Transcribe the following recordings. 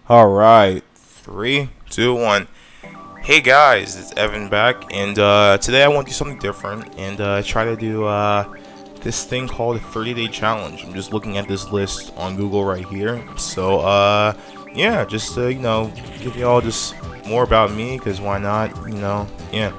All right, three, two, one. Hey guys, it's Evan back, and today I want to do something different and try to do this thing called a 30-day challenge. I'm just looking at this list on Google right here. So yeah, just give y'all just more about me, because why not? Yeah.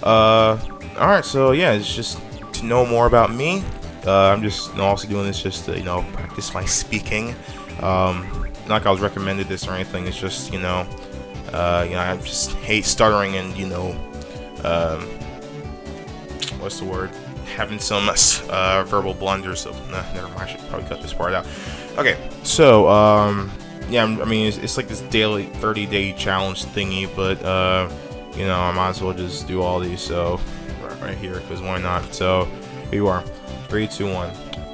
All right, so yeah, it's just to know more about me. I'm just also doing this just to practice my speaking. Not like I was recommended this or anything. It's just I just hate stuttering and um, what's the word? Having some verbal blunders. So never mind. I should probably cut this part out. Okay, so yeah, I mean it's like this daily 30-day challenge thingy, but I might as well just do all these. So right here, because why not? So here you are. 3, 2, 1.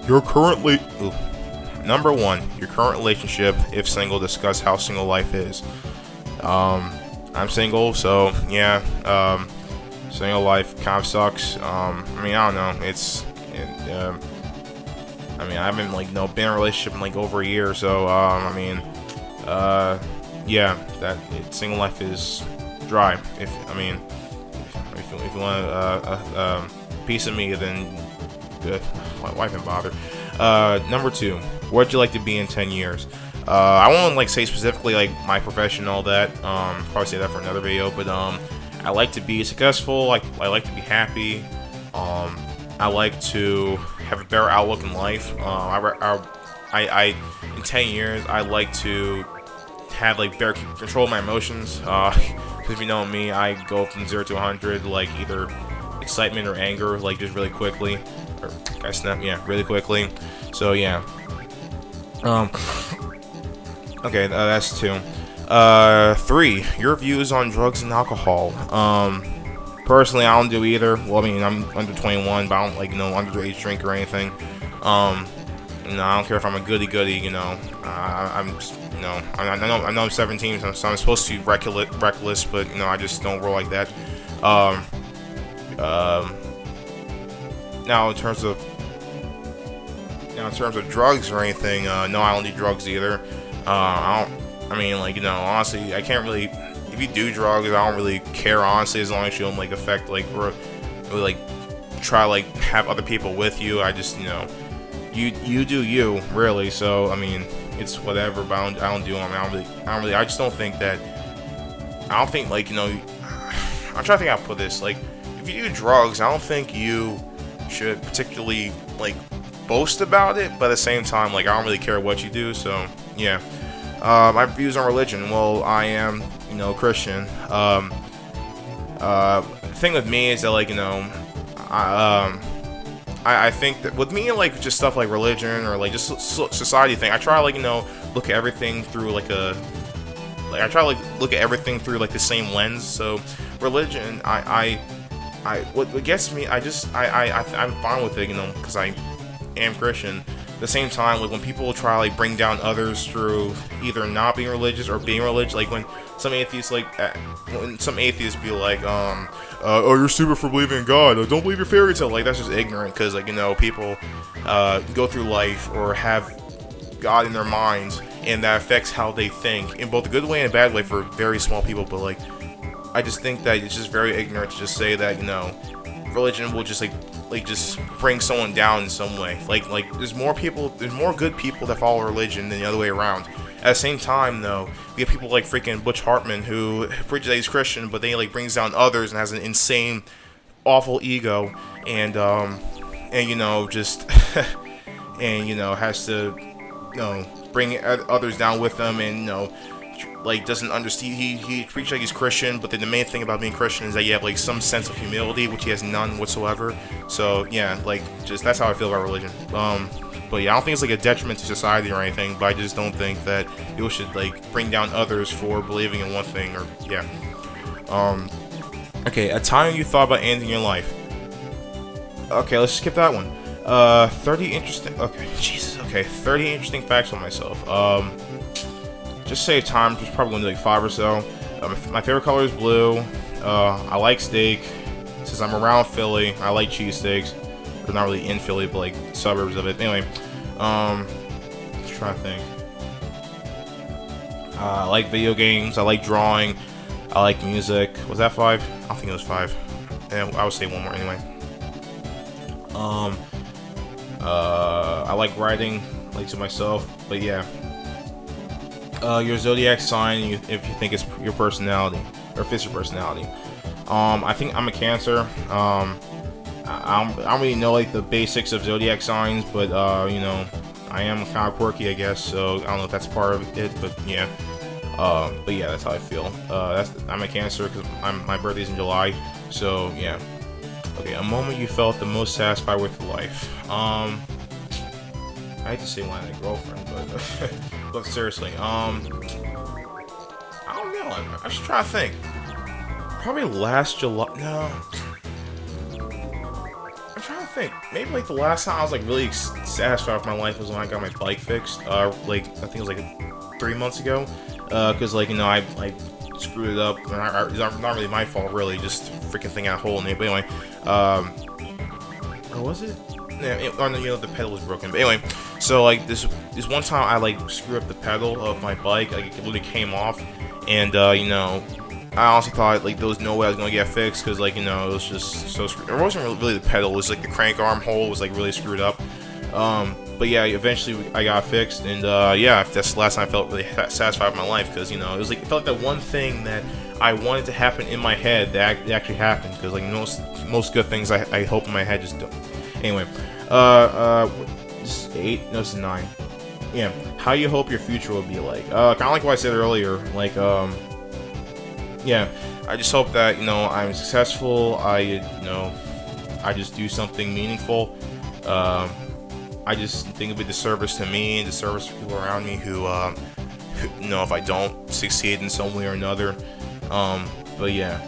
You're currently. Ooh. Number 1, your current relationship. If single, discuss how single life is. I'm single, so yeah. Single life kind of sucks. I mean, I don't know. I mean, I haven't been in a relationship in over a year, so I mean, yeah, single life is dry. If you want a piece of me, then why even bother? Number 2, what'd you like to be in 10 years? I won't say specifically my profession and all that. Probably say that for another video. But I like to be successful. I like to be happy. I like to have a better outlook in life. In 10 years, I like to have better control of my emotions. Because if you know me, I go from 0 to 100 either excitement or anger just really quickly. Or I snap, yeah, really quickly. So yeah. Okay, that's 2. 3, your views on drugs and alcohol. Personally, I don't do either. Well, I mean, I'm under 21, but I don't underage drink or anything. I don't care if I'm a goody. I'm just, I know I'm 17, so I'm supposed to be reckless, but I just don't roll like that. Now in terms of drugs or anything, no, I don't do drugs either. Honestly, I can't really. If you do drugs, I don't really care, honestly, as long as you don't affect or really try have other people with you. I just you do you, really. So I mean, it's whatever. But I don't do them. I don't really. I just don't think that. I don't think I'm trying to think how to put this. If you do drugs, I don't think you should particularly boast about it, but at the same time, I don't really care what you do. So yeah. My views on religion. Well, I am Christian. The thing with me is that I think that with me just stuff like religion or just society thing, I try look at everything through I try to look at everything through the same lens. So religion, what gets me, I'm fine with it, because I am Christian. At the same time, when people try bring down others through either not being religious or being religious, when some atheists be oh, you're stupid for believing in God, don't believe your fairy tale, that's just ignorant, because people go through life or have God in their minds, and that affects how they think in both a good way and a bad way for very small people. But I just think that it's just very ignorant to just say that religion will just just bring someone down in some way. There's more good people that follow religion than the other way around. At the same time, though, we have people like freaking Butch Hartman, who preaches that he's Christian, but then he brings down others and has an insane, awful ego, and just and has to bring others down with them, and doesn't understand. He preaches like he's Christian, but then the main thing about being Christian is that you have some sense of humility, which he has none whatsoever. So yeah, just that's how I feel about religion. But yeah, I don't think it's a detriment to society or anything, but I just don't think that people should bring down others for believing in one thing, or yeah. Okay, a time you thought about ending your life. Okay, let's skip that one. 30 interesting. Okay, Jesus. Okay, 30 interesting facts on myself. Just save time, just probably going to do 5 or so. My favorite color is blue. I like steak. Since I'm around Philly, I like cheesesteaks. They're not really in Philly, but suburbs of it. Anyway, let's try to think. I like video games. I like drawing. I like music. Was that 5? I don't think it was 5. And I would say one more anyway. I like writing, like to myself. But yeah. Your zodiac sign, if you think it's your personality or fits your personality. I think I'm a Cancer. I don't really know like the basics of zodiac signs, but you know, I am kind of quirky, I guess. So I don't know if that's part of it, but yeah. But yeah, that's how I feel. I'm a Cancer because my birthday's in July. So yeah. Okay, a moment you felt the most satisfied with life. I hate to say when I had a girlfriend, but but seriously, I don't know. I should try to think. Probably last July. No. I'm trying to think. Maybe like the last time I was like really satisfied with my life was when I got my bike fixed. Like I think it was like 3 months ago. Cause like, you know, I like screwed it up. And it's not really my fault, really. Just freaking thing had a hole in it. But anyway, or was it? Yeah, you know, the pedal was broken. But anyway, so like this one time I like screwed up the pedal of my bike. Like it literally came off, and you know, I honestly thought like there was no way I was gonna get fixed because like, you know, it was just so screwed. It wasn't really the pedal. It was like the crank arm hole was like really screwed up. But yeah, eventually I got fixed, and yeah, that's the last time I felt really satisfied with my life because, you know, it felt like that one thing that I wanted to happen in my head that actually happened. Because like most good things I hope in my head just don't. Anyway, this is 8. No, this is 9. Yeah, how you hope your future will be like. Kind of like what I said earlier. Like, yeah, I just hope that, you know, I'm successful. I just do something meaningful. I just think it'd be the service to me, the service to people around me who you know, if I don't succeed in some way or another. But yeah.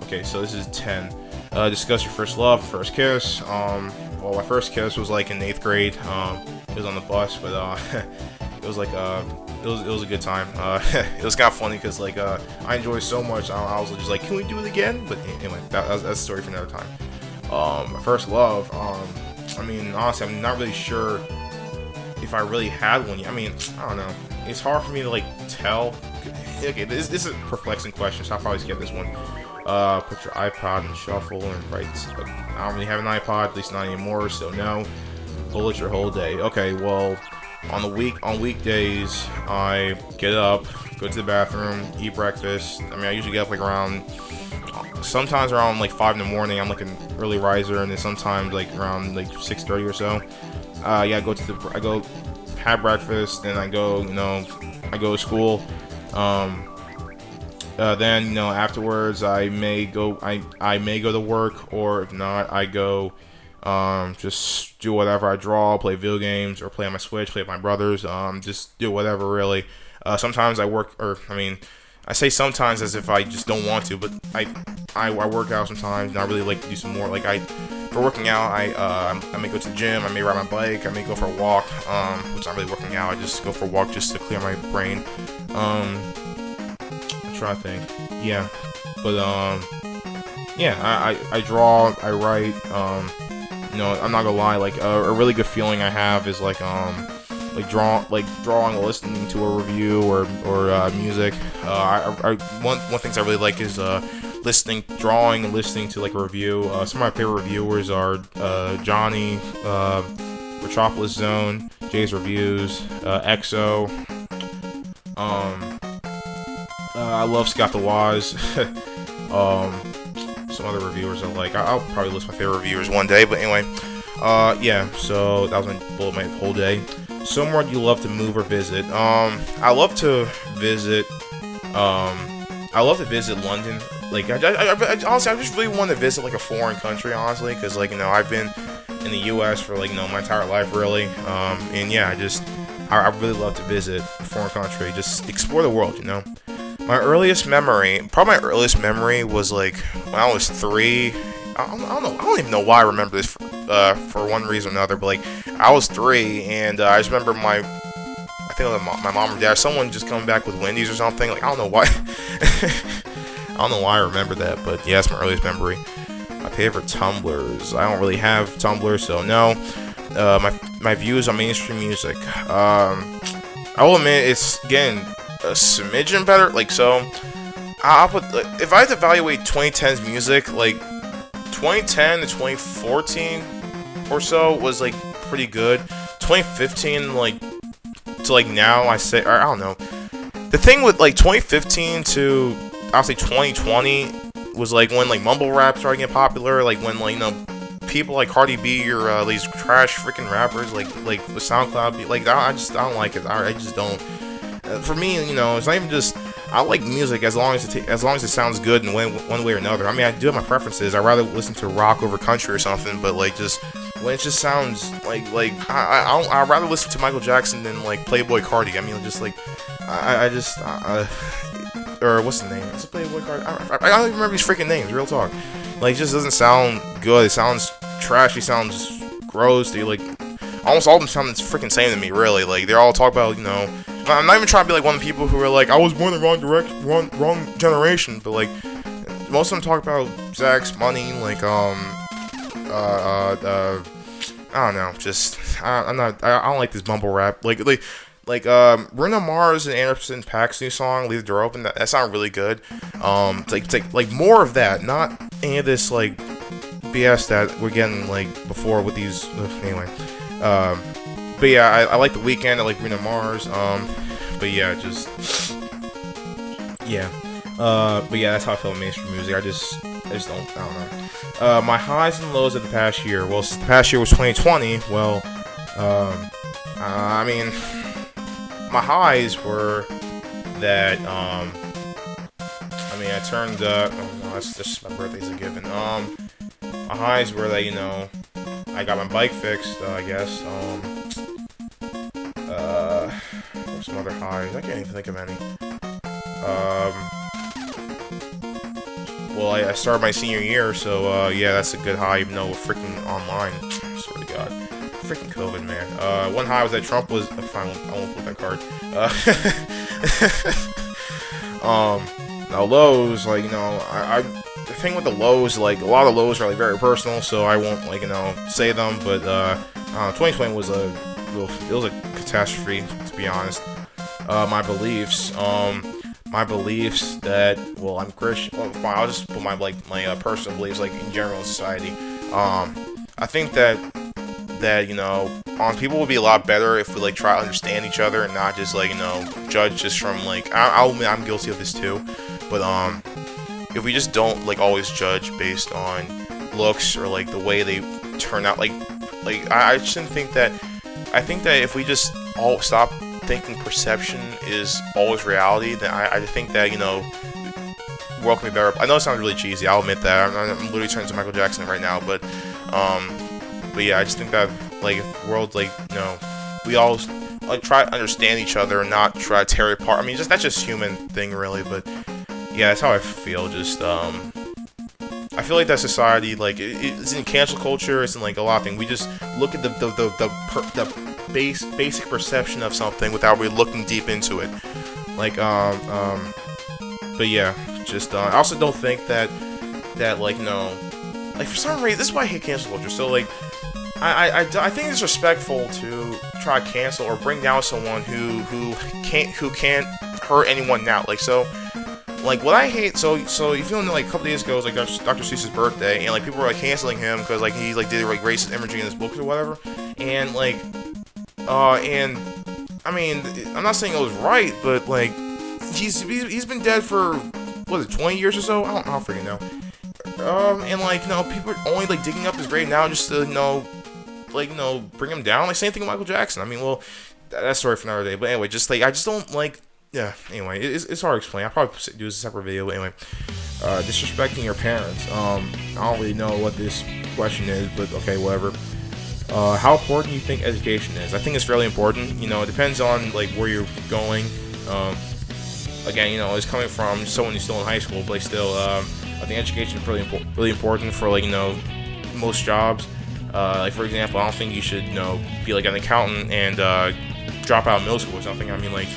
Okay, so this is 10. Discuss your first love, first kiss. Well, my first kiss was like in 8th grade. It was on the bus, but it was like it was a good time. It was kind of funny because like I enjoyed it so much. I was just like, can we do it again? But anyway, that's a story for another time. My first love. I mean, honestly, I'm not really sure if I really had one. I mean, I don't know. It's hard for me to like tell. Okay, this is a perplexing question, so I'll probably skip this one. Put your iPod in shuffle and write. I don't really have an iPod, at least not anymore, so no. Bullet your whole day. Okay, well, on weekdays, I get up, go to the bathroom, eat breakfast. I mean, I usually get up like sometimes around like 5 in the morning. I'm like an early riser, and then sometimes like around like 6:30 or so. Yeah, I go have breakfast, then I go to school. Then, you know, afterwards I may go to work, or if not, I go just do whatever. I draw, play video games, or play on my Switch, play with my brothers, just do whatever really. Sometimes I work, or I mean, I say sometimes as if I just don't want to, but I work out sometimes, and I really like to do some more. Like for working out, I may go to the gym, I may ride my bike, I may go for a walk, which I'm really working out. I just go for a walk just to clear my brain. I think, yeah, but yeah, I draw, I write. You know, I'm not gonna lie, like a really good feeling I have is like drawing or listening to a review or music. One things I really like is drawing and listening to like a review. Some of my favorite reviewers are Johnny, Metropolis Zone, Jay's Reviews, EXO. I love Scott the Waz. Some other reviewers I like. I'll probably list my favorite reviewers one day, but anyway. Yeah, so that was my whole day. Somewhere you love to move or visit. I love to visit London. Like, honestly, I just really want to visit like a foreign country, honestly, because like, you know, I've been in the U.S. for like, you know, my entire life, really. And yeah, I really love to visit a foreign country, just explore the world, you know. My earliest memory was like when I was 3. I don't know. I don't even know why I remember this for one reason or another. But like, I was 3, and I just remember my mom or dad, someone just coming back with Wendy's or something. Like, I don't know why. I don't know why I remember that, but yeah, it's my earliest memory. My favorite Tumblrs. I don't really have Tumblr, so no. My views on mainstream music. I will admit it's getting a smidgen better. Like, so I'll put, like, if I had to evaluate 2010's music, like 2010 to 2014 or so was like pretty good. 2015, like, to like now, I say, or I don't know. The thing with like 2015 to I'll say 2020 was like when like mumble rap started getting popular, like when, like, you know, people like Cardi B or these trash freaking rappers like with SoundCloud, like I don't like it. I just don't. For me, you know, it's not even just, I like music as long as it sounds good in one way or another. I mean, I do have my preferences. I'd rather listen to rock over country or something, but like just when it just sounds like I'd rather listen to Michael Jackson than like Playboy Cardi. I mean, just like or what's the name? Is it Playboy Cardi? I don't even remember these freaking names. Real talk. Like, it just doesn't sound good. It sounds trashy. Sounds gross. They like almost all of them sound the freaking same to me. Really, like they're all talk about, you know. I'm not even trying to be like one of the people who are like, I was born in the wrong generation, but like most of them talk about sex, money, like I don't know, just I don't like this mumble rap, like Bruno Mars and Anderson .Paak's new song "Leave the Door Open." That sounded really good. It's like more of that, not any of this like BS that we're getting like before with these. Anyway, but yeah, I like The Weeknd. I like Bruno Mars. But yeah, just yeah. But yeah, that's how I feel with mainstream music. I just don't know. My highs and lows of the past year. Well, the past year was 2020. Well, I mean, my highs were that, I mean, I turned, oh no, that's just my birthday's a given. My highs were that, you know, I got my bike fixed, I guess. What's some other highs? I can't even think of any. Well, I started my senior year, so, yeah, that's a good high, even though we're freaking online. I swear to God. Freaking COVID, man. One high was that Trump was... Fine, I won't put that card. Now lows, like, you know, the thing with the lows, like, a lot of the lows are, like, very personal, so I won't, like, you know, say them, but, 2020 was it was a catastrophe, to be honest. My beliefs that, well, I'm Christian. Well, fine, I'll just put my personal beliefs, like, in general in society. I think that, you know, people would be a lot better if we, like, try to understand each other and not just, like, you know, judge just from, like, I'll admit I'm guilty of this too, but, if we just don't, like, always judge based on looks or, like, the way they turn out, like, I shouldn't think that, I think that if we just all stop thinking perception is always reality, then I think that, you know, the world can be better. I know it sounds really cheesy, I'll admit that, I'm literally turning to Michael Jackson right now, but yeah, I just think that, like, if the world, like, you know, we all, like, try to understand each other and not try to tear it apart. I mean, that's just human thing, really, but yeah, that's how I feel. Just, I feel like that society, like, it's in cancel culture, it's in, like, a lot of things. We just look at the basic perception of something without really looking deep into it. Like, but yeah, just, I also don't think that, like, you know, like, for some reason, this is why I hate cancel culture. So, like, I think it's respectful to try to cancel or bring down someone who can't hurt anyone now. Like, so, like, what I hate, so if you know, like, a couple days ago, it was, like, Dr. Seuss's birthday, and, like, people were, like, canceling him because, like, he, like, did, like, racist imagery in his books or whatever, and, like, and, I mean, I'm not saying it was right, but, like, he's been dead for, what is it, 20 years or so? I don't freaking know. And, like, you know, people are only, like, digging up his grave now just to, you know, like, you know, bring him down. Like, same thing with Michael Jackson. I mean, well, that's story for another day. But anyway, just, like, I just don't, like, yeah, anyway, it's hard to explain. I'll probably do a separate video, but anyway. Disrespecting your parents. I don't really know what this question is, but okay, whatever. How important do you think education is? I think it's fairly important. You know, it depends on, like, where you're going. Again, you know, it's coming from someone who's still in high school, but still, I think education is really important for, like, you know, most jobs. Like, for example, I don't think you should, you know, be, like, an accountant and drop out of middle school or something. I mean, like,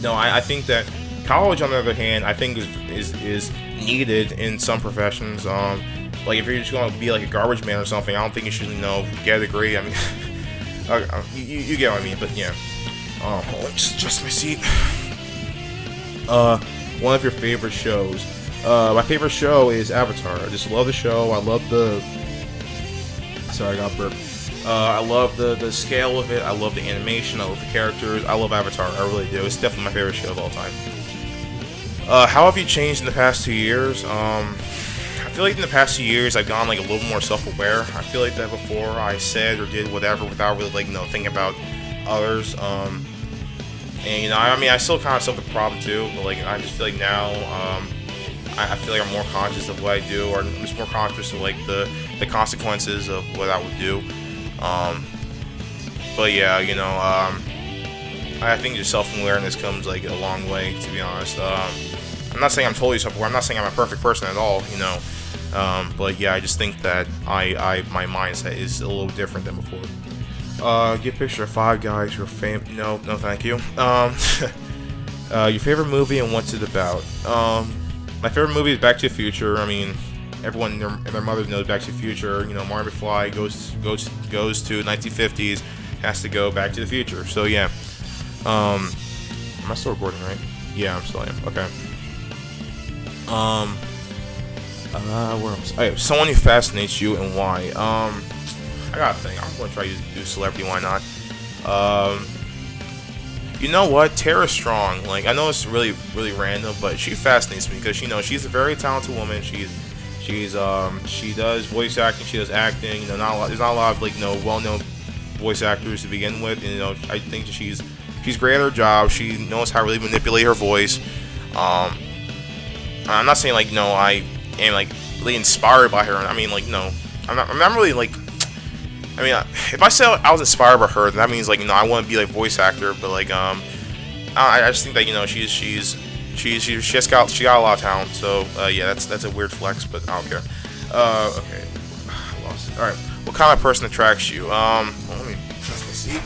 no, I think that college, on the other hand, I think is needed in some professions. Like, if you're just going to be, like, a garbage man or something, I don't think you should, you know, get a degree. I mean, you get what I mean, but yeah. Just adjust my seat. One of your favorite shows. My favorite show is Avatar. I just love the show. I love the... Sorry, I got burped. I love the scale of it. I love the animation. I love the characters. I love Avatar. I really do. It's definitely my favorite show of all time. How have you changed in the past 2 years? I feel like in the past 2 years I've gone like a little more self-aware. I feel like that before I said or did whatever without really like thinking about others. And you know, I mean, I still kind of solve the problem too, but like I just feel like now I feel like I'm more conscious of what I do, or I'm just more conscious of like the consequences of what I would do. But yeah, you know, I think just self-awareness comes like a long way, to be honest. I'm not saying I'm totally self-aware. I'm not saying I'm a perfect person at all, you know. But yeah, I just think that my mindset is a little different than before. Get a picture of 5 guys who are no, thank you. Your favorite movie and what's it about? My favorite movie is Back to the Future. I mean, everyone and their mother knows Back to the Future. You know, Marty McFly goes to 1950s, has to go Back to the Future. So yeah. Am I still recording, right? Yeah, I'm still am. Okay. Where am I? Okay, someone who fascinates you and why? I gotta think. I'm gonna try to do celebrity. Why not? You know what? Tara Strong. Like, I know it's really random, but she fascinates me because, you know, she's a very talented woman. She does voice acting. She does acting. You know, there's not a lot of like, you know, well-known voice actors to begin with. And, you know, I think that she's great at her job. She knows how to really manipulate her voice. I'm not saying like, no, I am like really inspired by her. I mean, like, no, I'm not really like. I mean, if I say I was inspired by her, then that means like, you know, I want to be like voice actor. But like, I just think that, you know, she got a lot of talent. So yeah, that's a weird flex, but I don't care. Okay, I lost it. All right, what kind of person attracts you? Well, let me adjust my seat.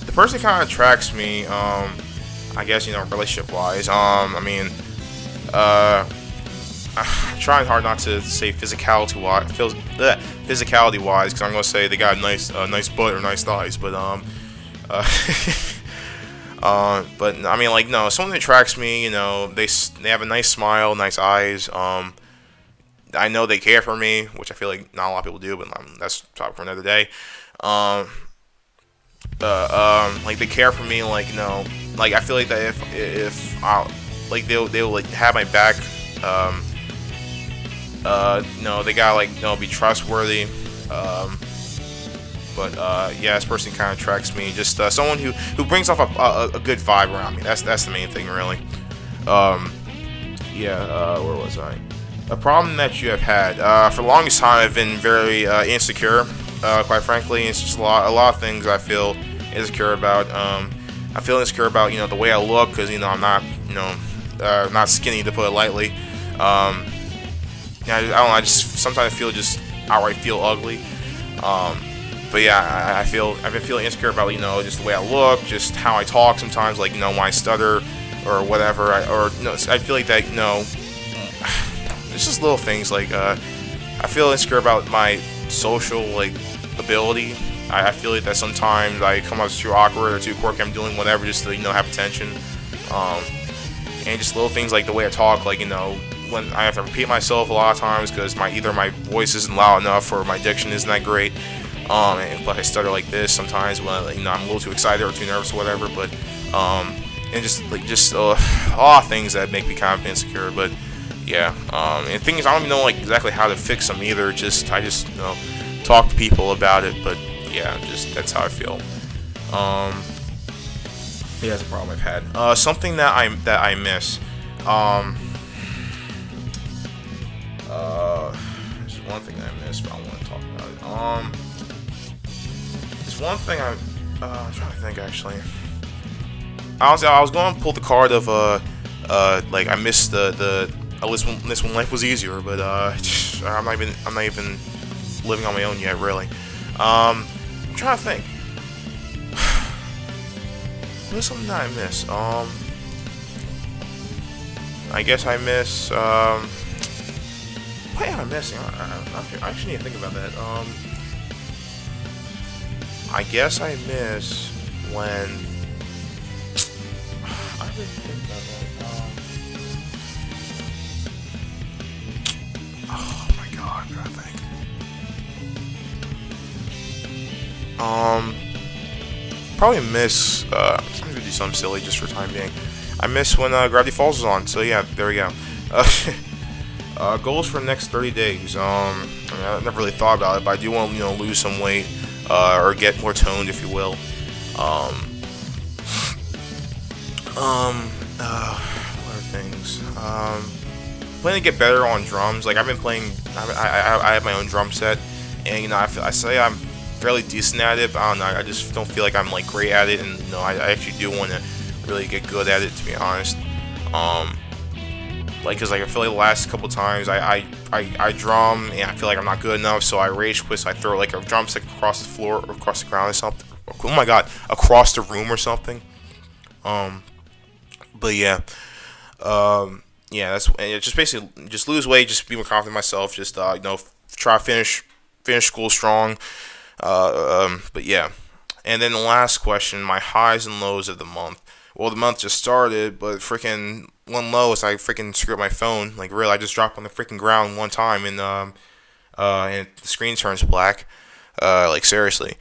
The person kind of attracts me. I guess, you know, relationship wise. I mean, I'm trying hard not to say physicality wise, because I'm gonna say they got a nice butt or nice thighs, but but I mean, like, no, someone that attracts me, you know, they have a nice smile, nice eyes. I know they care for me, which I feel like not a lot of people do, but that's topic for another day. Like they care for me, like, you know, like I feel like that if I like they'll like have my back. No, they gotta like, you know, be trustworthy. But yeah, this person kind of attracts me. Just someone who brings off a good vibe around me. That's the main thing, really. Yeah. Where was I? A problem that you have had. For the longest time, I've been very insecure. Quite frankly, it's just a lot of things I feel insecure about. I feel insecure about, you know, the way I look, because, you know, I'm not, you know, not skinny, to put it lightly. Yeah, I don't know. I just sometimes I feel just outright feel ugly. But yeah, I've been feeling insecure about, you know, just the way I look, just how I talk sometimes, like, you know, when I stutter or whatever, you know, I feel like that, you know, it's just little things like I feel insecure about my social like ability. I feel like that sometimes I come out too awkward or too quirky. I'm doing whatever just to, you know, have attention. And just little things like the way I talk, like, you know, when I have to repeat myself a lot of times because either my voice isn't loud enough or my diction isn't that great. And I stutter like this sometimes when, you know, I'm a little too excited or too nervous or whatever. But and just a lot of things that make me kind of insecure. But yeah, and the thing is, I don't even know like exactly how to fix them either. I just, you know, talk to people about it. But yeah, just that's how I feel. Yeah, that's a problem I've had. Something that I miss. There's one thing that I miss, but I want to talk about it. There's one thing I'm trying to think actually. Honestly, I was going to pull the card of like I missed the this when life was easier, but I'm not even living on my own yet, really. I'm trying to think. What's something that I miss? I guess I miss. What am I missing? I actually need to think about that. I guess I miss when. I really think oh my god, I think. Probably miss. I'm gonna do something silly just for time being. I miss when Gravity Falls was on. So yeah, there we go. Goals for the next 30 days. I mean, I never really thought about it, but I do want to, lose some weight, or get more toned, if you will. What are things? Planning to get better on drums. Like I've been playing. I have my own drum set, and I say I'm fairly decent at it. But I don't know. I just don't feel like I'm like great at it, and I actually do want to really get good at it, to be honest. Like, cause like I feel like the last couple times I drum and I feel like I'm not good enough, so I rage quit. So I throw like a drumstick across the floor or across the ground or something. Oh my god, across the room or something. But yeah, yeah, that's and just basically just lose weight, just be more confident in myself, just try to finish school strong. But yeah, and then the last question, my highs and lows of the month. Well, the month just started, but freaking one low is I freaking screwed up my phone. Like really, I just dropped on the freaking ground one time, and the screen turns black. Like seriously.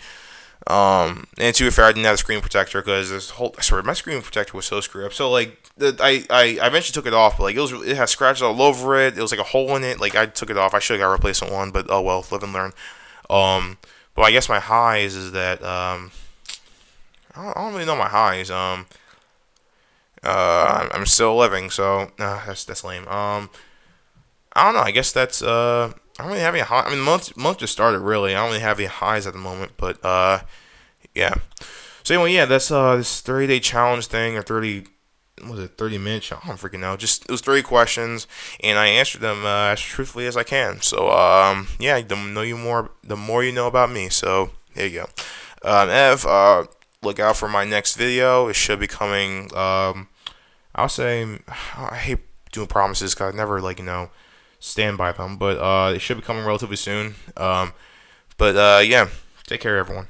And to be fair, I didn't have a screen protector because I swear my screen protector was so screwed up. So like, I eventually took it off, but like it had scratches all over it. It was like a hole in it. Like I took it off. I should have got a replacement one, but oh well, live and learn. But I guess my highs is that I don't really know my highs. I'm still living, so that's lame. I don't know. I guess that's I don't really have any high. I mean, the month just started really. I don't really have any highs at the moment, but yeah. So anyway, yeah, that's this 30-day challenge thing, or 30 minute challenge? I don't freaking know. Just it was 30 questions, and I answered them as truthfully as I can. So yeah, the more you know about me. So there you go. Ev, look out for my next video. It should be coming. I'll say I hate doing promises because I never stand by them, but it should be coming relatively soon. But yeah, take care, everyone.